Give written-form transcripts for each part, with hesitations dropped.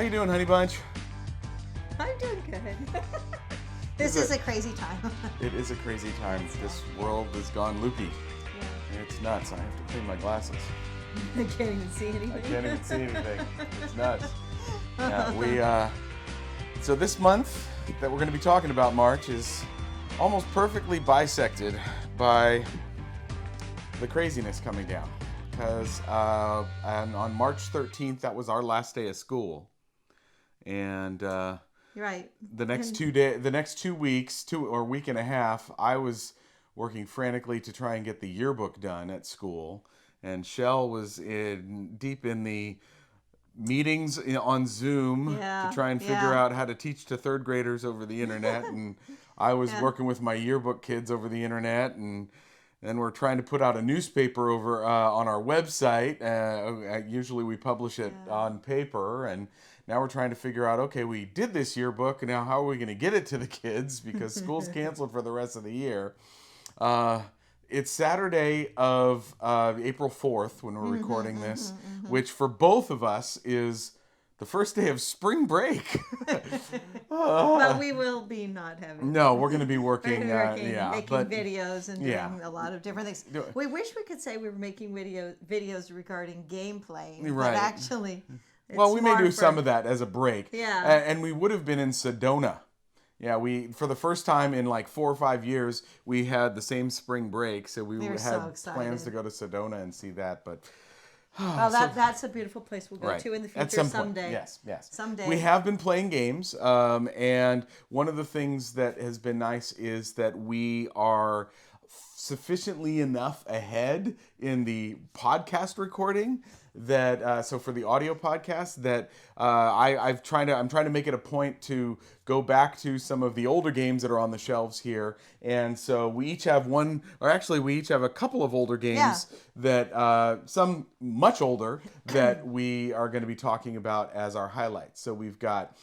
How you doing, honey bunch? I'm doing good. This is a crazy time. It is a crazy time. This world has gone loopy. Yeah. It's nuts. I have to clean my glasses. I can't even see anything. I can't even see anything. It's nuts. Yeah, so this month that we're going to be talking about, March, is almost perfectly bisected by the craziness coming down. Because on March 13th, that was our last day of school. And right. The next 2 weeks, week and a half, I was working frantically to try and get the yearbook done at school, and Shell was deep in the meetings on Zoom to try and figure out how to teach to third graders over the internet, and I was working with my yearbook kids over the internet, and then we're trying to put out a newspaper over on our website. Usually we publish it on paper, and now we're trying to figure out, okay, we did this yearbook, and now how are we going to get it to the kids because school's canceled for the rest of the year. It's Saturday of April 4th when we're recording this, which for both of us is the first day of spring break. But we will be not having. No, we're going to be working, making videos and doing a lot of different things. We wish we could say we were making videos regarding gameplay, but actually, we may do some of that as a break. Yeah, and we would have been in Sedona. Yeah, for the first time in like 4 or 5 years, we had the same spring break, so we had plans to go to Sedona and see that, but. That's a beautiful place we'll go to in the future at some someday. Point. Yes. Someday. We have been playing games, and one of the things that has been nice is that we are sufficiently enough ahead in the podcast recording that so for the audio podcast that I'm trying to make it a point to go back to some of the older games that are on the shelves here, and so we each have a couple of older games that some much older that we are going to be talking about as our highlights. So we've got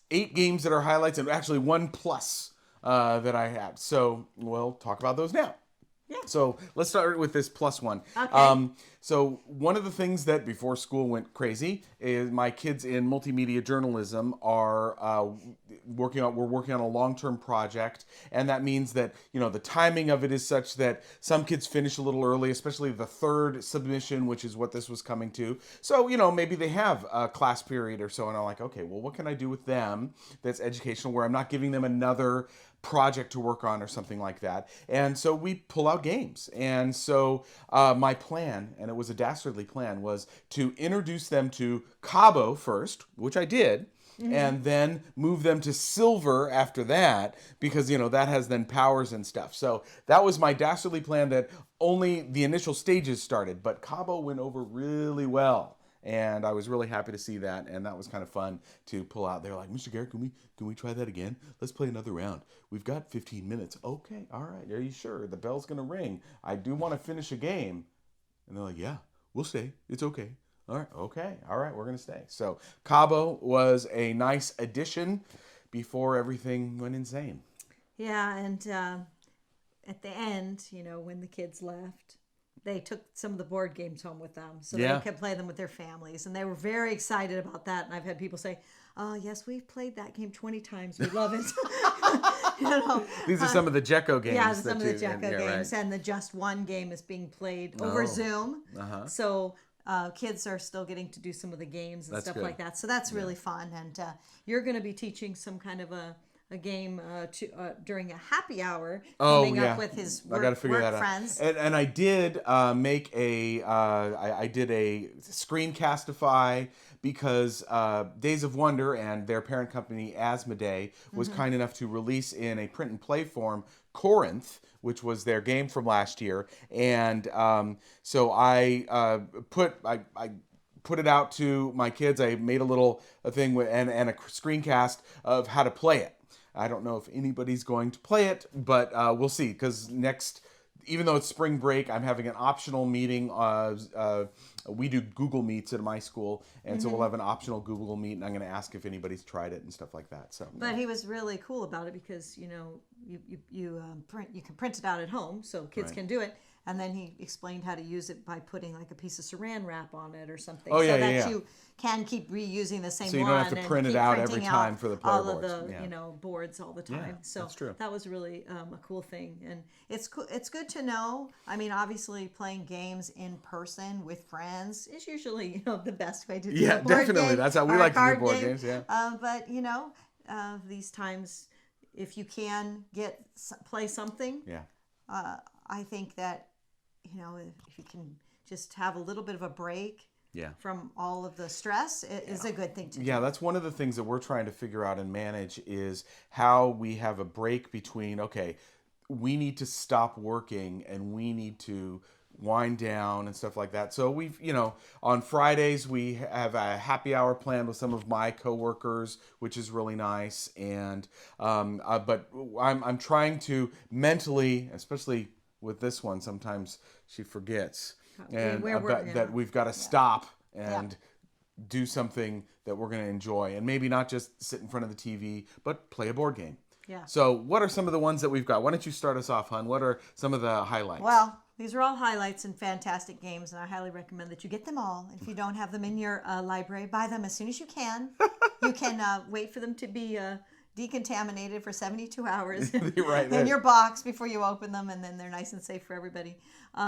8 games that are highlights, and actually 1 plus that I have. So we'll talk about those now. Yeah. So let's start with this plus one. Okay. So one of the things that before school went crazy is my kids in multimedia journalism are working on a long-term project, and that means that the timing of it is such that some kids finish a little early, especially the third submission, which is what this was coming to. So maybe they have a class period or so, and I'm like, okay, well, what can I do with them that's educational where I'm not giving them another project to work on or something like that? And so we pull out games. And so my plan, and it was a dastardly plan, was to introduce them to CABO first, which I did, and then move them to silver after that, because that has then powers and stuff. So that was my dastardly plan, that only the initial stages started, but CABO went over really well. And I was really happy to see that, and that was kind of fun to pull out. They were like, Mr. Garrett, can we try that again? Let's play another round. We've got 15 minutes. Okay, all right. Are you sure? The bell's going to ring. I do want to finish a game. And they're like, yeah, we'll stay. It's okay. All right, okay. All right, we're going to stay. So CABO was a nice addition before everything went insane. Yeah, and at the end, when the kids left, they took some of the board games home with them, so they could play them with their families, and they were very excited about that. And I've had people say, "Oh, yes, we've played that game 20 times. We love it." These are some of the Jekko games. Yeah, some of the Jekko games, and the Just One game is being played over Zoom. So kids are still getting to do some of the games and stuff like that. So that's really fun, and you're going to be teaching some kind of a game during a happy hour coming up with his work friends. And I did make I did a screencastify, because Days of Wonder and their parent company Asmodee was kind enough to release in a print and play form Corinth, which was their game from last year, and so I put it out to my kids. I made a thing and a screencast of how to play it. I don't know if anybody's going to play it, but we'll see, because even though it's spring break, I'm having an optional meeting we do Google Meets at my school, and so we'll have an optional Google Meet, and I'm going to ask if anybody's tried it and stuff like that. So, but he was really cool about it because you can print it out at home, so kids can do it. And then he explained how to use it by putting like a piece of saran wrap on it or something, so that you can keep reusing the same one. So you don't have to print it out every time for the player boards. All of the boards all the time. Yeah, so that's true. That was really a cool thing, and it's good to know. I mean, obviously, playing games in person with friends is usually the best way to do a board definitely. game. That's how we like to do board games. Yeah. But these times, if you can play something, I think that if you can just have a little bit of a break from all of the stress, it is a good thing to do. Yeah, that's one of the things that we're trying to figure out and manage is how we have a break between, okay, we need to stop working and we need to wind down and stuff like that. So we've, on Fridays we have a happy hour planned with some of my coworkers, which is really nice. And but I'm trying to mentally, especially with this one, sometimes she forgets, and that we've got to stop and do something that we're going to enjoy, and maybe not just sit in front of the TV, but play a board game. Yeah. So what are some of the ones that we've got? Why don't you start us off, hon? What are some of the highlights? Well, these are all highlights and fantastic games, and I highly recommend that you get them all. If you don't have them in your library, buy them as soon as you can. You can wait for them to be decontaminated for 72 hours in your box before you open them, and then they're nice and safe for everybody.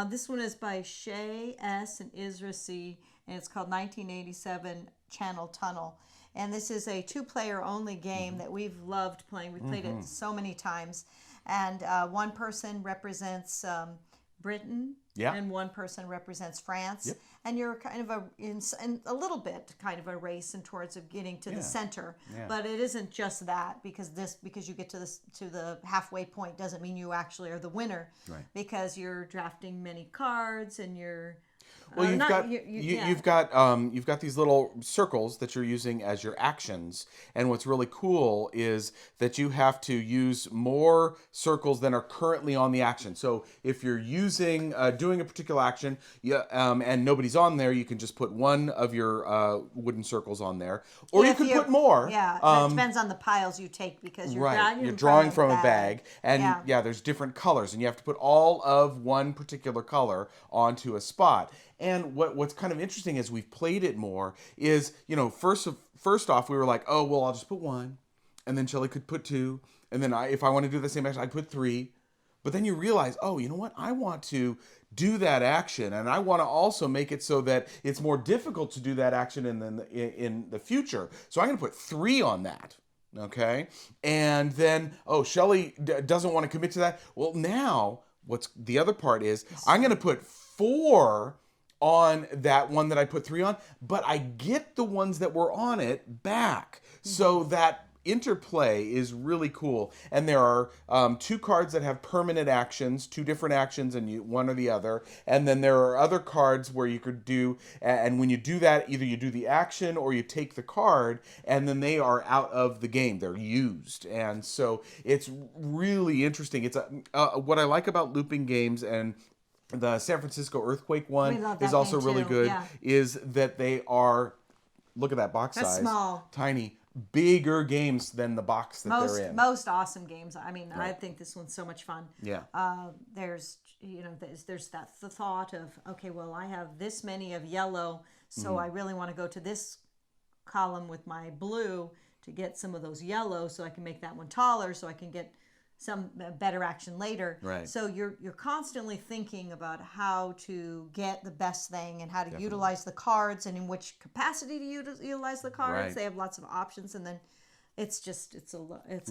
This one is by Shelley S. and Isra C., and it's called 1987 Channel Tunnel. And this is a 2-player only game that we've loved playing. We've played it so many times. And one person represents Britain, and one person represents France. Yep. And you're kind of in a little bit kind of a race and towards getting to the center. Yeah. But it isn't just that, because you get to the halfway point doesn't mean you actually are the winner. Right. Because you're drafting many cards and you're Well, you've got these little circles that you're using as your actions, and what's really cool is that you have to use more circles than are currently on the action. So if you're doing a particular action, and nobody's on there, you can just put one of your wooden circles on there, or you can put more. Yeah, it depends on the piles you take, because you're drawing from a bag, and there's different colors, and you have to put all of one particular color onto a spot. And what's kind of interesting as we've played it more is, first off, we were like, oh, well, I'll just put one. And then Shelley could put two. And then if I want to do the same action, I'd put three. But then you realize, oh, you know what? I want to do that action. And I want to also make it so that it's more difficult to do that action in the future. So I'm going to put 3 on that. Okay? And then, oh, Shelley doesn't want to commit to that. Well, now, what's the other part is, I'm going to put 4 on that one that I put 3 on, but I get the ones that were on it back. So that interplay is really cool. And there are 2 cards that have permanent actions, 2 different actions, and one or the other. And then there are other cards where you could do, and when you do that, either you do the action or you take the card, and then they are out of the game. They're used. And so it's really interesting. It's what I like about looping games, and the San Francisco earthquake one is also really good, is that they are, look at that box size. Small. Tiny. Bigger games than the box that they're in. Most awesome games. I mean, I think this one's so much fun. Yeah. There's the thought of, okay, well, I have this many of yellow, so I really want to go to this column with my blue to get some of those yellow, so I can make that one taller, so I can get some better action later. Right. So you're constantly thinking about how to get the best thing and how to utilize the cards and in which capacity to utilize the cards. Right. They have lots of options, and then it's a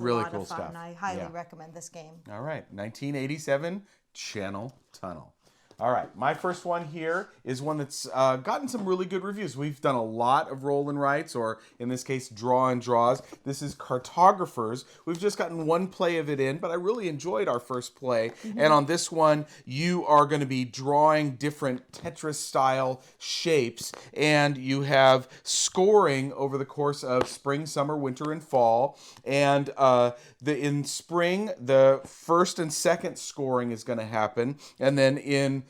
really lot cool of fun. stuff. I highly recommend this game. All right, 1987 Channel Tunnel. All right, my first one here is one that's gotten some really good reviews. We've done a lot of roll and writes, or in this case, draw and draws. This is Cartographers. We've just gotten one play of it in, but I really enjoyed our first play. And on this one, you are going to be drawing different Tetris-style shapes, and you have scoring over the course of spring, summer, winter, and fall. And in spring, the first and second scoring is going to happen, and then in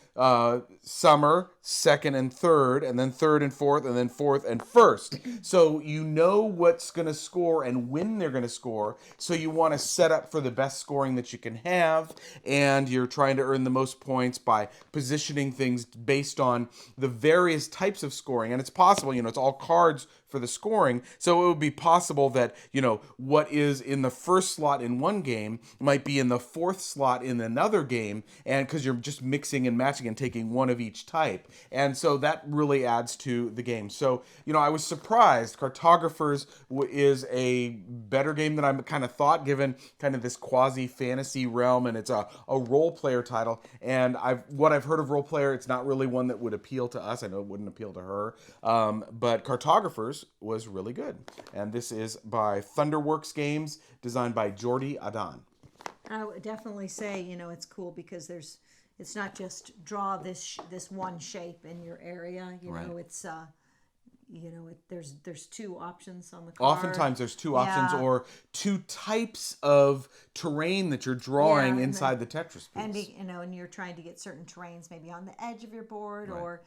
summer, second and third, and then third and fourth, and then fourth and first. So you know what's going to score and when they're going to score. So you want to set up for the best scoring that you can have, and you're trying to earn the most points by positioning things based on the various types of scoring. And it's possible, it's all cards for the scoring. So it would be possible that, what is in the first slot in one game might be in the fourth slot in another game, and because you're just mixing and matching and taking one of each type. And so that really adds to the game. So, I was surprised. Cartographers is a better game than I kind of thought, given kind of this quasi-fantasy realm, and it's a role player title. And what I've heard of role player, it's not really one that would appeal to us. I know it wouldn't appeal to her. But Cartographers was really good. And this is by Thunderworks Games, designed by Jordi Adan. I would definitely say, it's cool because it's not just draw this one shape in your area. It's there's two options on the card. Oftentimes there's two options or two types of terrain that you're drawing inside the Tetris piece. And you're trying to get certain terrains maybe on the edge of your board, or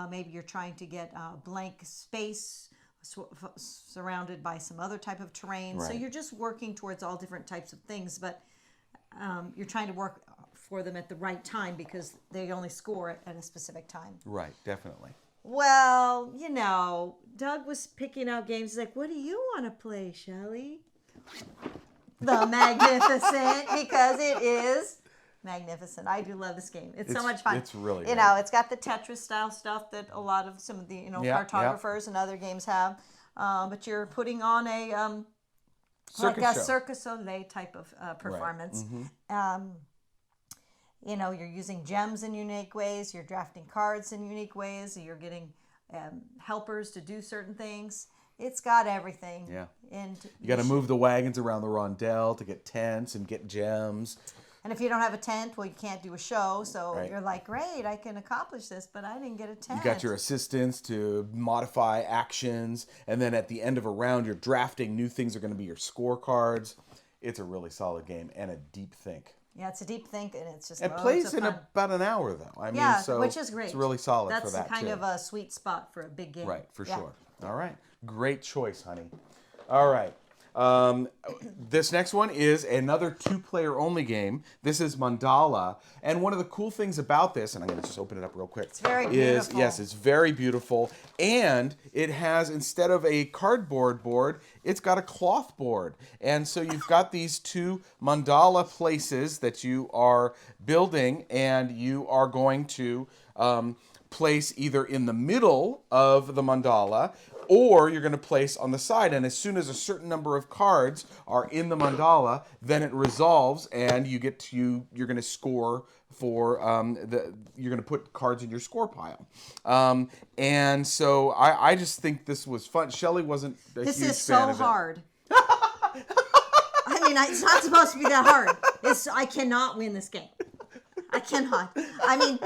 maybe you're trying to get a blank space surrounded by some other type of terrain. So you're just working towards all different types of things, but you're trying to work for them at the right time because they only score at a specific time. Right, definitely. Well, Doug was picking out games. He's like, what do you want to play, Shelley? The Magnificent, because it is magnificent. I do love this game. It's so much fun. It's really good. It's got the Tetris style stuff that a lot of some of the Cartographers and other games have. But you're putting on a Cirque du Soleil type of performance. Right. Mm-hmm. You're using gems in unique ways. You're drafting cards in unique ways. You're getting helpers to do certain things. It's got everything. Yeah. And you got to move the wagons around the rondelle to get tents and get gems. And if you don't have a tent, well, you can't do a show. So you're like, great, I can accomplish this, but I didn't get a tent. You got your assistants to modify actions. And then at the end of a round, you're drafting new things that are going to be your scorecards. It's a really solid game and a deep think. Yeah, it's a deep think, and it's just... It plays in about an hour, though. Which is great. It's really solid for that, That's kind of a sweet spot for a big game. Right, for sure. All right. Great choice, honey. All right. This next one is another two-player only game. This is Mandala, and one of the cool things about this, and I'm going to just open it up real quick. It's very beautiful. Yes, it's very beautiful, and it has, instead of a cardboard board, it's got a cloth board, and so you've got these two mandala places that you are building, and you are going to place either in the middle of the mandala, or you're going to place on the side, and as soon as a certain number of cards are in the mandala, then it resolves, and you're going to score for you're going to put cards in your score pile. And so I just think this was fun. Shelley wasn't a huge fan of it. This is so hard. I mean, it's not supposed to be that hard. I cannot win this game. I cannot. I mean,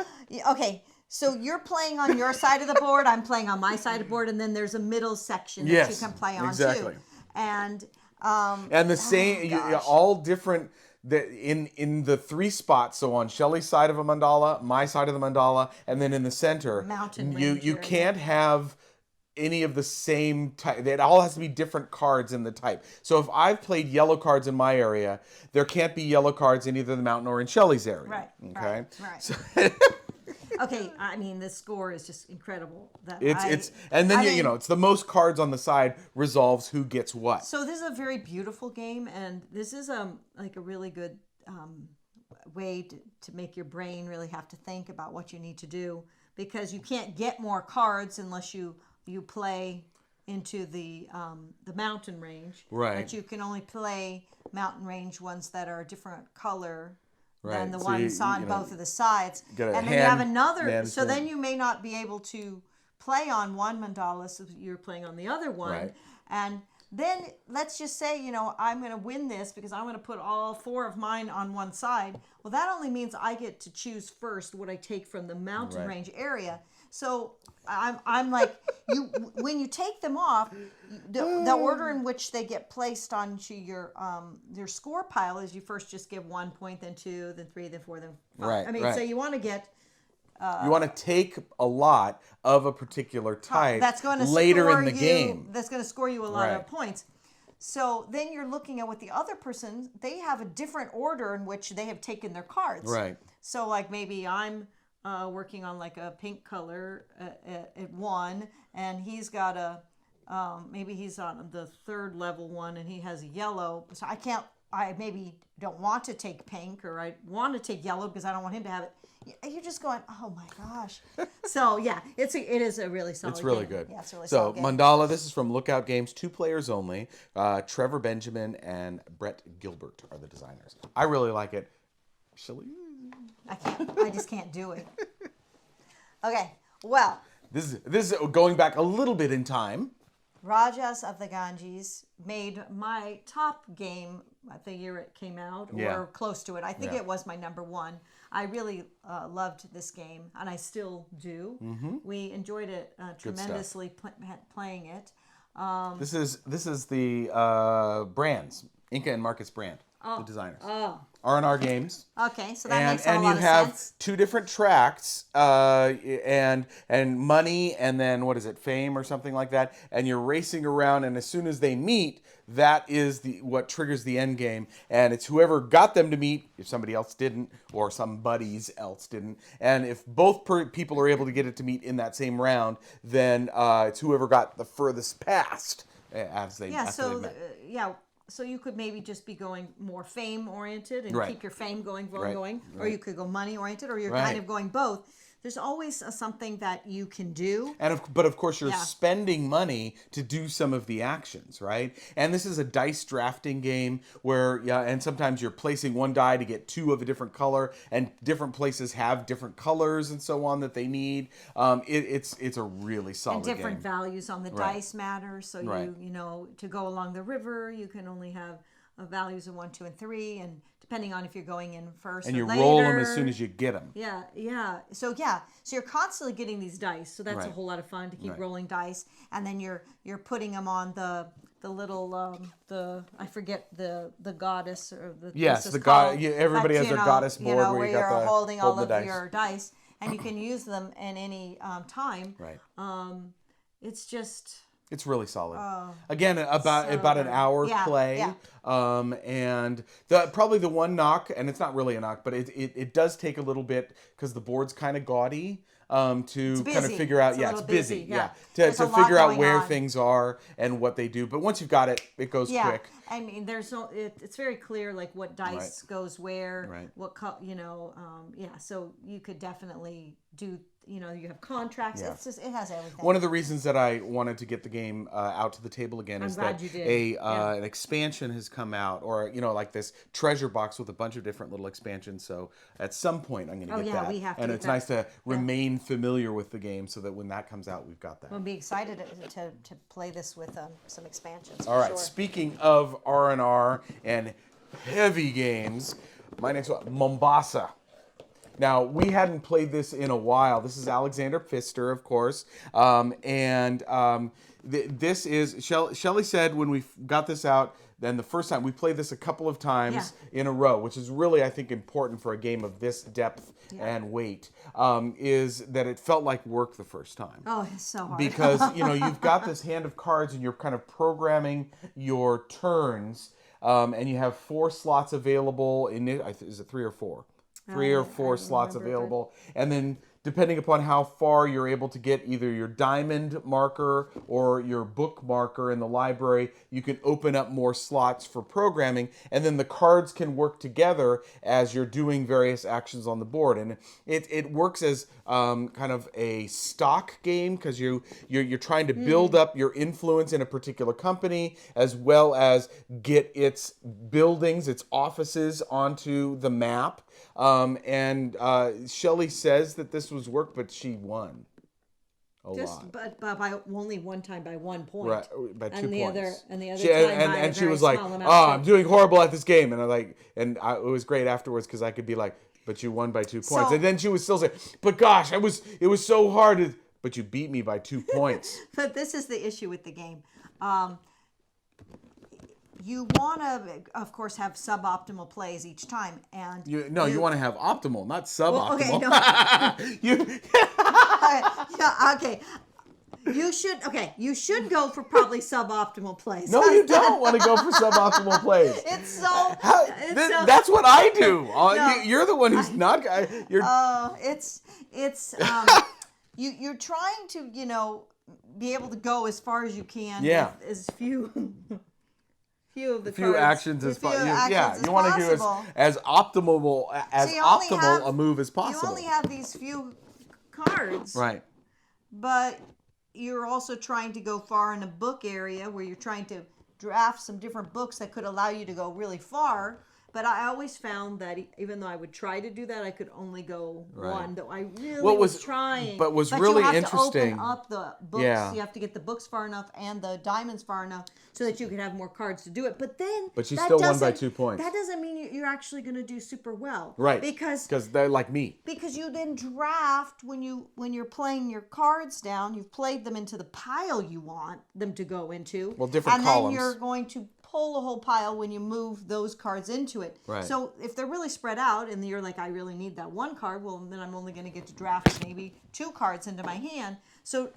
okay. So you're playing on your side of the board, I'm playing on my side of the board, and then there's a middle section that you can play on too. And the same, all different. In the three spots, so on Shelley's side of a mandala, my side of the mandala, and then in the center, you can't have any of the same type. It all has to be different cards in the type. So if I've played yellow cards in my area, there can't be yellow cards in either the mountain or in Shelley's area. Right. Okay. Right. So, okay, I mean, the score is just incredible. It's the most cards on the side resolves who gets what. So this is a very beautiful game, and this is like a really good way to make your brain really have to think about what you need to do, because you can't get more cards unless you play into the mountain range. Right. But you can only play mountain range ones that are a different color. Than the ones on both of the sides. And then you have another, so then you may not be able to play on one mandala, so you're playing on the other one. Right. And then let's just say, I'm going to win this because I'm going to put all four of mine on one side. Well, that only means I get to choose first what I take from the mountain range area. So I'm like, when you take them off, the order in which they get placed onto your score pile is you first just give 1 point, then 2, then 3, then 4, then 5. So you want to get you want to take a lot of a particular type later in the game. That's going to score you a lot of points. So then you're looking at what the other person, they have a different order in which they have taken their cards. Right. So like maybe I'm working on like a pink color at 1, and he's got maybe he's on the 3rd level one and he has a yellow. So I maybe don't want to take pink, or I want to take yellow because I don't want him to have it. You're just going, oh my gosh. So yeah, it is a really solid game. It's really good. Yeah, it's really so solid game. Mandala, this is from Lookout Games, 2 players only. Trevor Benjamin and Brett Gilbert are the designers. I really like it. Shelley? I just can't do it. Okay, well. This is going back a little bit in time. Rajas of the Ganges made my top game the year it came out, or close to it. I think it was my number 1. I really loved this game, and I still do. Mm-hmm. We enjoyed it tremendously playing it. This is the brands, Inca and Marcus Brand, the designers. R&R Games. Okay, so that makes a lot of sense. And you have 2 different tracks, and money, and then what is it, fame or something like that. And you're racing around, and as soon as they meet, that is what triggers the end game. And it's whoever got them to meet, if somebody else didn't, or somebody's else didn't. And if both people are able to get it to meet in that same round, then it's whoever got the furthest past after they met. So you could maybe just be going more fame oriented and keep your fame going. Or you could go money oriented, or you're kind of going both. There's always something that you can do. But of course you're spending money to do some of the actions, right? And this is a dice drafting game where, and sometimes you're placing 1 die to get 2 of a different color, and different places have different colors and so on that they need. It's a really solid game. And different values on the dice matter. So to go along the river, you can only have values of 1, 2, and 3, and depending on if you're going in first and or later. And you roll them as soon as you get them. Yeah. So you're constantly getting these dice. So that's a whole lot of fun to keep rolling dice, and then you're putting them on the little I forget the goddess or the the god. Everybody has their goddess board where you're holding all of your dice, and you can use them in any time. Right. It's really solid. Again, about an hour play. Yeah. And probably the one knock, and it's not really a knock, but it does take a little bit because the board's kind of gaudy. To kind of figure out, it's busy. To figure out where things are and what they do. But once you've got it, it goes quick. I mean, it's very clear, like what dice goes where, what so you could definitely do. You have contracts. Yeah. It has everything. One of the reasons that I wanted to get the game out to the table again is that an expansion has come out, or like this treasure box with a bunch of different little expansions. So at some point, I'm going to get that. We have to. And it's nice to remain familiar with the game, so that when that comes out, we've got that. We'll be excited to play this with some expansions. All right. Sure. Speaking of R&R and heavy games, my next one, Mombasa. Now, we hadn't played this in a while. This is Alexander Pfister, of course. This is, Shelley said when we got this out, then the first time, we played this a couple of times in a row, which is really, I think, important for a game of this depth and weight, is that it felt like work the first time. Oh, it's so hard. Because, you've got this hand of cards and you're kind of programming your turns, and you have 4 slots available. Is it 3 or 4? 3 or 4 slots available. And then depending upon how far you're able to get either your diamond marker or your book marker in the library, you can open up more slots for programming, and then the cards can work together as you're doing various actions on the board. And it works as kind of a stock game, because you're trying to build up your influence in a particular company, as well as get its buildings, its offices onto the map. Shelley says that this was work, but she won a lot. But by only one time by 1 point. Right, by 2 points. And the other time and she was like, I'm doing horrible at this game. And it was great afterwards, because I could be like, but you won by 2 points. And then she would still say, but gosh, it was so hard. But you beat me by 2 points. But this is the issue with the game. you want to, of course, have suboptimal plays each time, and you want to have optimal, not suboptimal. Well, okay, no. Yeah, okay. You should go for probably suboptimal plays. No, you don't want to go for suboptimal plays. That's what I do. No. You're the one who's not. You're trying to be able to go as far as you can. Yeah. With as few of the few actions as possible. You want to do as optimal a move as possible. You only have these few cards, right? But you're also trying to go far in a book area where you're trying to draft some different books that could allow you to go really far. But I always found that even though I would try to do that, I could only go one. Though I really was trying. But really you have interesting. To open up the books. Yeah. You have to get the books far enough and the diamonds far enough so that you can have more cards to do it. But you still won by 2 points. That doesn't mean you're actually going to do super well. Right. Because they're like me. Because you then draft when you're playing your cards down. You've played them into the pile you want them to go into. Well, different columns. And then you're going to pull a whole pile when you move those cards into it. Right. So if they're really spread out and you're like, I really need that one card, well, then I'm only going to get to draft maybe 2 cards into my hand. So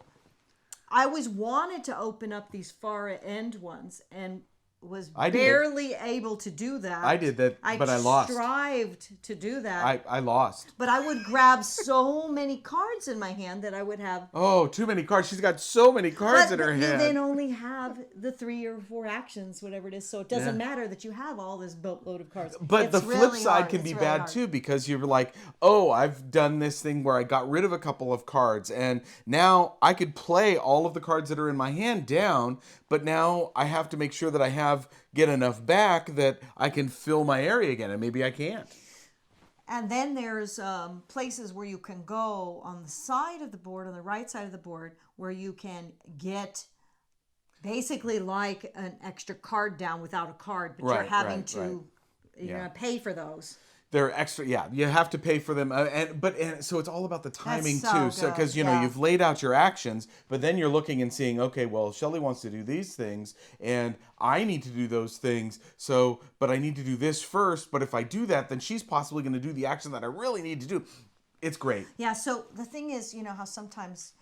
I always wanted to open up these far end ones and was barely able to do that. I did that, but I lost. I strived to do that. I lost. But I would grab so many cards in my hand that I would have... Oh, too many cards. She's got so many cards in her hand. You then only have the 3 or 4 actions, whatever it is. So it doesn't matter that you have all this boatload of cards. But the flip side can be bad too, because you're like, oh, I've done this thing where I got rid of a couple of cards, and now I could play all of the cards that are in my hand down, but now I have to make sure that I get enough back that I can fill my area again, and maybe I can't. And then there's places where you can go on the side of the board, on the right side of the board, where you can get basically like an extra card down without a card, but you're having to pay for those. They're extra, you have to pay for them, so it's all about the timing too. So because you've laid out your actions, but then you're looking and seeing, okay, well, Shelley wants to do these things, and I need to do those things. So, but I need to do this first. But if I do that, then she's possibly going to do the action that I really need to do. It's great. Yeah. So the thing is, how sometimes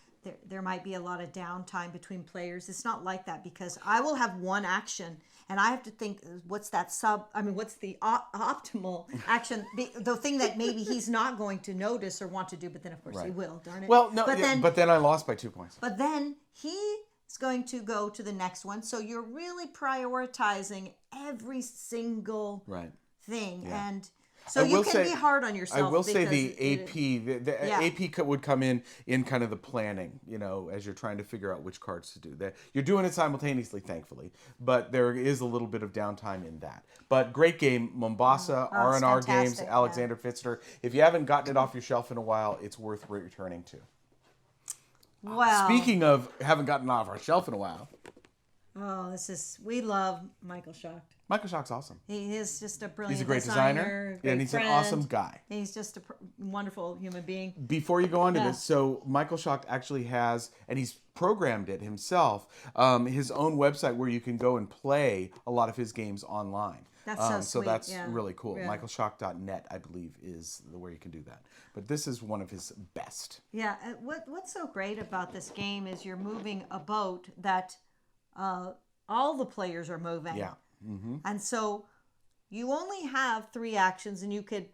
there might be a lot of downtime between players. It's not like that, because I will have one action. And I have to think, what's the optimal action? The thing that maybe he's not going to notice or want to do, but then of course he will, darn it. Well, no, but then I lost by 2 points. But then he's going to go to the next one. So you're really prioritizing every single thing. Yeah. And so you can be hard on yourself. I will say the AP would come in kind of the planning, as you're trying to figure out which cards to do. You're doing it simultaneously, thankfully, but there is a little bit of downtime in that. But great game, Mombasa, R&R Games, Alexander Pfister. If you haven't gotten it off your shelf in a while, it's worth returning to. Well, speaking of haven't gotten it off our shelf in a while. Oh, we love Michael Schacht. Michael Schacht's awesome. He is just a brilliant He's a great designer. And he's friend. An awesome guy. He's just a wonderful human being. Before you go on to this, so Michael Schacht actually has, and he's programmed it himself, his own website where you can go and play a lot of his games online. That's so sweet. So that's really cool. Yeah. MichaelSchacht.net, I believe, is where you can do that. But this is one of his best. Yeah. What's so great about this game is you're moving a boat that all the players are moving. Yeah. Mm-hmm. And so you only have 3 actions, and you could,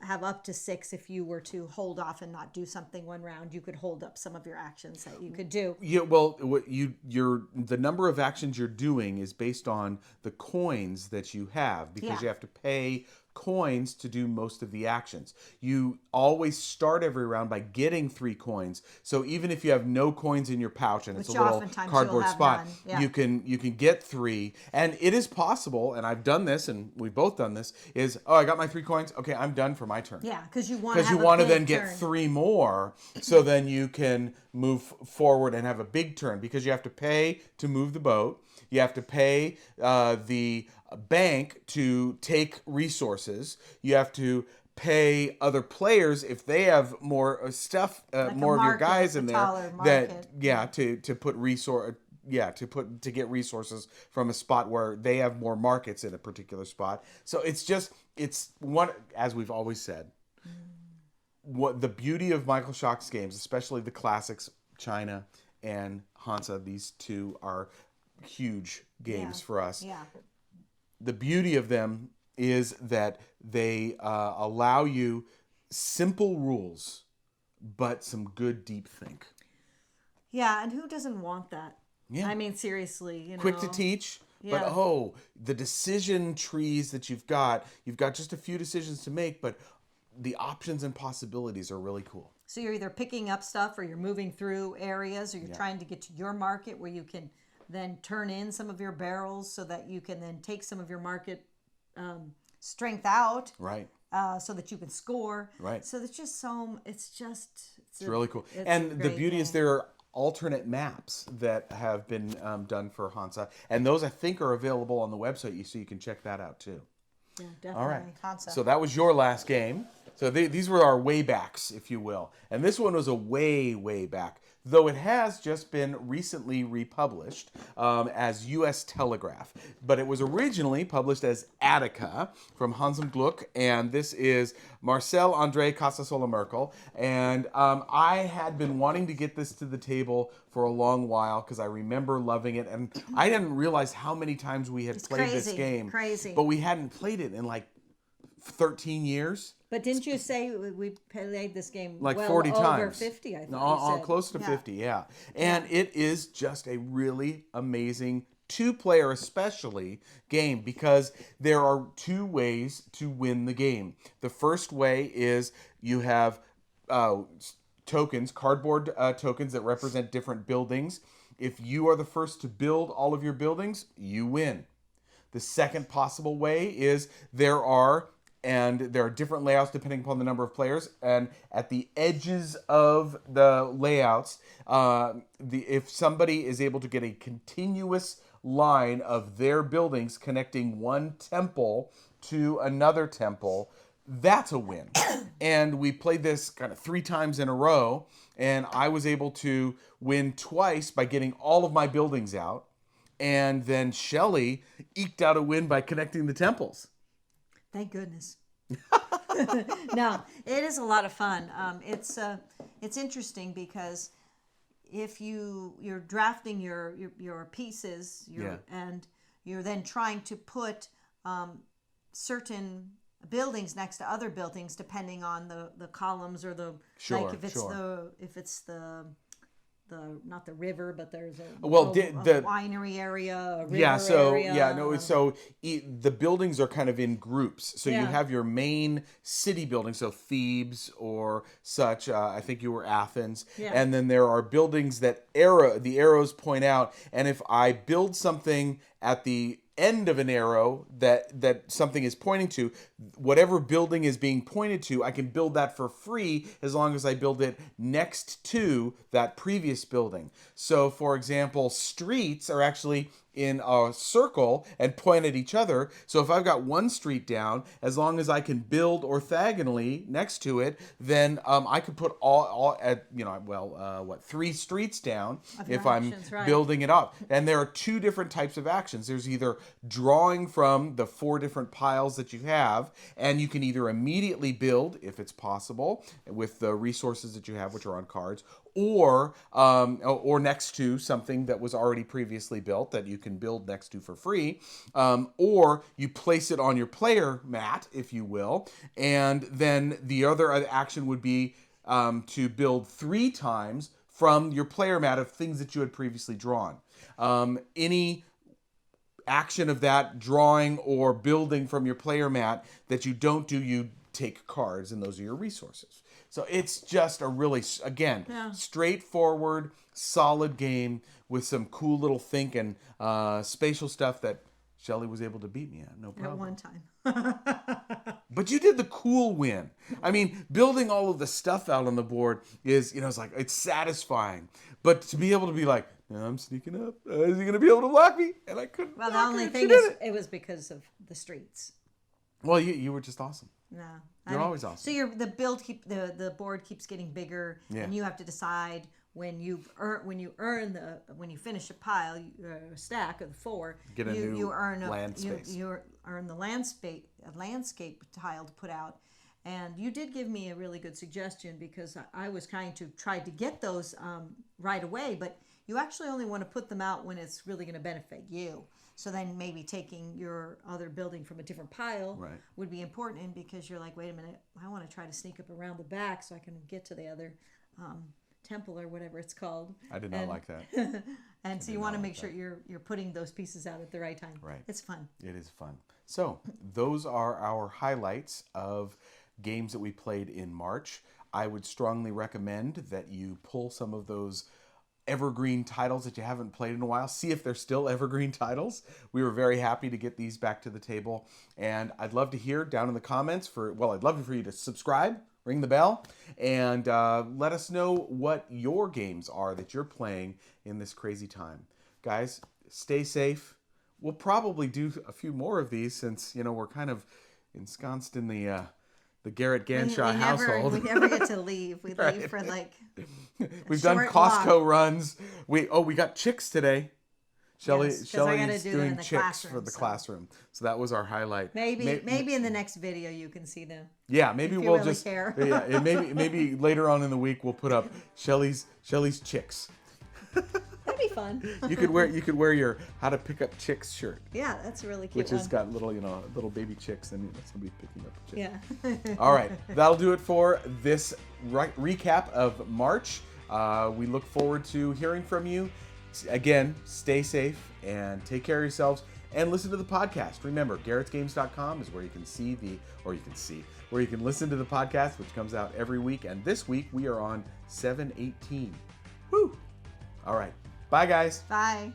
have up to 6 if you were to hold off and not do something one round. You could hold up some of your actions that you could do. Yeah, well, the number of actions you're doing is based on the coins that you have, because you have to pay coins to do most of the actions. You always start every round by getting 3 coins. So even if you have no coins in your pouch and it's a little cardboard spot, you can get 3. And it is possible, and I've done this, and we've both done this, is, I got my 3 coins. Okay, I'm done for my turn. Yeah, because you want to then get 3 more, so then you can move forward and have a big turn, because you have to pay to move the boat. You have to pay the bank to take resources. You have to pay other players if they have more stuff, like more of your guys in there. To put to get resources from a spot where they have more markets in a particular spot. So it's one, as we've always said, what the beauty of Michael Schock's games, especially the classics, China and Hansa, these two are huge games for us. Yeah. The beauty of them is that they allow you simple rules, but some good deep think. Yeah, and who doesn't want that? Yeah. I mean, seriously, you know. Quick to teach, but the decision trees that you've got just a few decisions to make, but the options and possibilities are really cool. So you're either picking up stuff or you're moving through areas or you're trying to get to your market where you can then turn in some of your barrels so that you can then take some of your market strength out. Right. So that you can score. Right. So it's just it's really cool. And the beauty is there are alternate maps that have been done for Hansa. And those, I think, are available on the website, so you can check that out, too. Yeah, definitely. All right. Hansa. So that was your last game. So these were our way backs, if you will. And this one was a way, way back, though it has just been recently republished as U.S. Telegraph. But it was originally published as Attika from Hans im Glück, and this is Marcel André Casasola-Merkel. And I had been wanting to get this to the table for a long while because I remember loving it, and I didn't realize how many times we had played this game. Crazy. But we hadn't played it in like 13 years. But didn't you say we played this game like well 40 over times? 50, I think. No, close to 50, yeah. And it is just a really amazing two-player especially game because there are two ways to win the game. The first way is you have tokens, cardboard tokens that represent different buildings. If you are the first to build all of your buildings, you win. The second possible way is there are different layouts depending upon the number of players. And at the edges of the layouts, if somebody is able to get a continuous line of their buildings connecting one temple to another temple, that's a win. And we played this kind of 3 times in a row, and I was able to win twice by getting all of my buildings out. And then Shelley eked out a win by connecting the temples. Thank goodness. No, it is a lot of fun. It's interesting because if you're drafting your pieces, and you're then trying to put certain buildings next to other buildings depending on the columns or the if it's the not the river, but there's a winery area, a river area. So the buildings are kind of in groups. So you have your main city building, so Thebes or such. I think you were Athens, and then there are buildings that the arrows point out. And if I build something at the end of an arrow that something is pointing to, whatever building is being pointed to, I can build that for free as long as I build it next to that previous building. So for example, streets are actually in a circle and point at each other. So if I've got one street down, as long as I can build orthogonally next to it, then I could put all at 3 streets down if I'm building it up. And there are 2 different types of actions. There's either drawing from the 4 different piles that you have, and you can either immediately build, if it's possible, with the resources that you have, which are on cards, or next to something that was already previously built that you can build next to for free, or you place it on your player mat, if you will, and then the other action would be to build 3 times from your player mat of things that you had previously drawn. Any action of that drawing or building from your player mat that you don't do, you take cards, and those are your resources. So it's just a really, straightforward, solid game with some cool little think and spatial stuff that Shelley was able to beat me at. No problem. At one time. But you did the cool win. I mean, building all of the stuff out on the board is, it's satisfying. But to be able to be like, I'm sneaking up. Is he going to be able to block me? And I couldn't. Well, the only thing is, it was because of the streets. Well, you were just awesome. No, you're always awesome. So the board keeps getting bigger, and you have to decide when you finish a pile, a stack of 4, Get a new land space. You earn the landscape tile to put out. And you did give me a really good suggestion, because I was trying to get those right away, but you actually only want to put them out when it's really going to benefit you. So then maybe taking your other building from a different pile would be important, because you're like, wait a minute, I want to try to sneak up around the back so I can get to the other temple or whatever it's called. I did not like that. And so you want to make sure you're putting those pieces out at the right time. Right. It's fun. It is fun. So those are our highlights of games that we played in March. I would strongly recommend that you pull some of those evergreen titles that you haven't played in a while. See if they're still evergreen titles. We were very happy to get these back to the table. And I'd love to hear down in the comments I'd love for you to subscribe, ring the bell, and let us know what your games are that you're playing in this crazy time. Guys, stay safe. We'll probably do a few more of these, since, we're kind of ensconced in the Garrett Ganshaw household. We never get to leave. We leave for We've done Costco runs. We got chicks today. Shelley's doing chicks for the classroom. So that was our highlight. Maybe in the next video you can see them. Yeah, maybe we'll really care. Yeah, maybe later on in the week we'll put up Shelley's chicks. That'd be fun. You could wear your How to Pick Up Chicks shirt. Yeah, that's a really cute Which has got little baby chicks, and somebody picking up a chick. Yeah. All right, that'll do it for this recap of March. We look forward to hearing from you. Again, stay safe and take care of yourselves, and listen to the podcast. Remember, garrettsgames.com is where you can where you can listen to the podcast, which comes out every week. And this week we are on 7/18. Woo! All right. Bye, guys. Bye.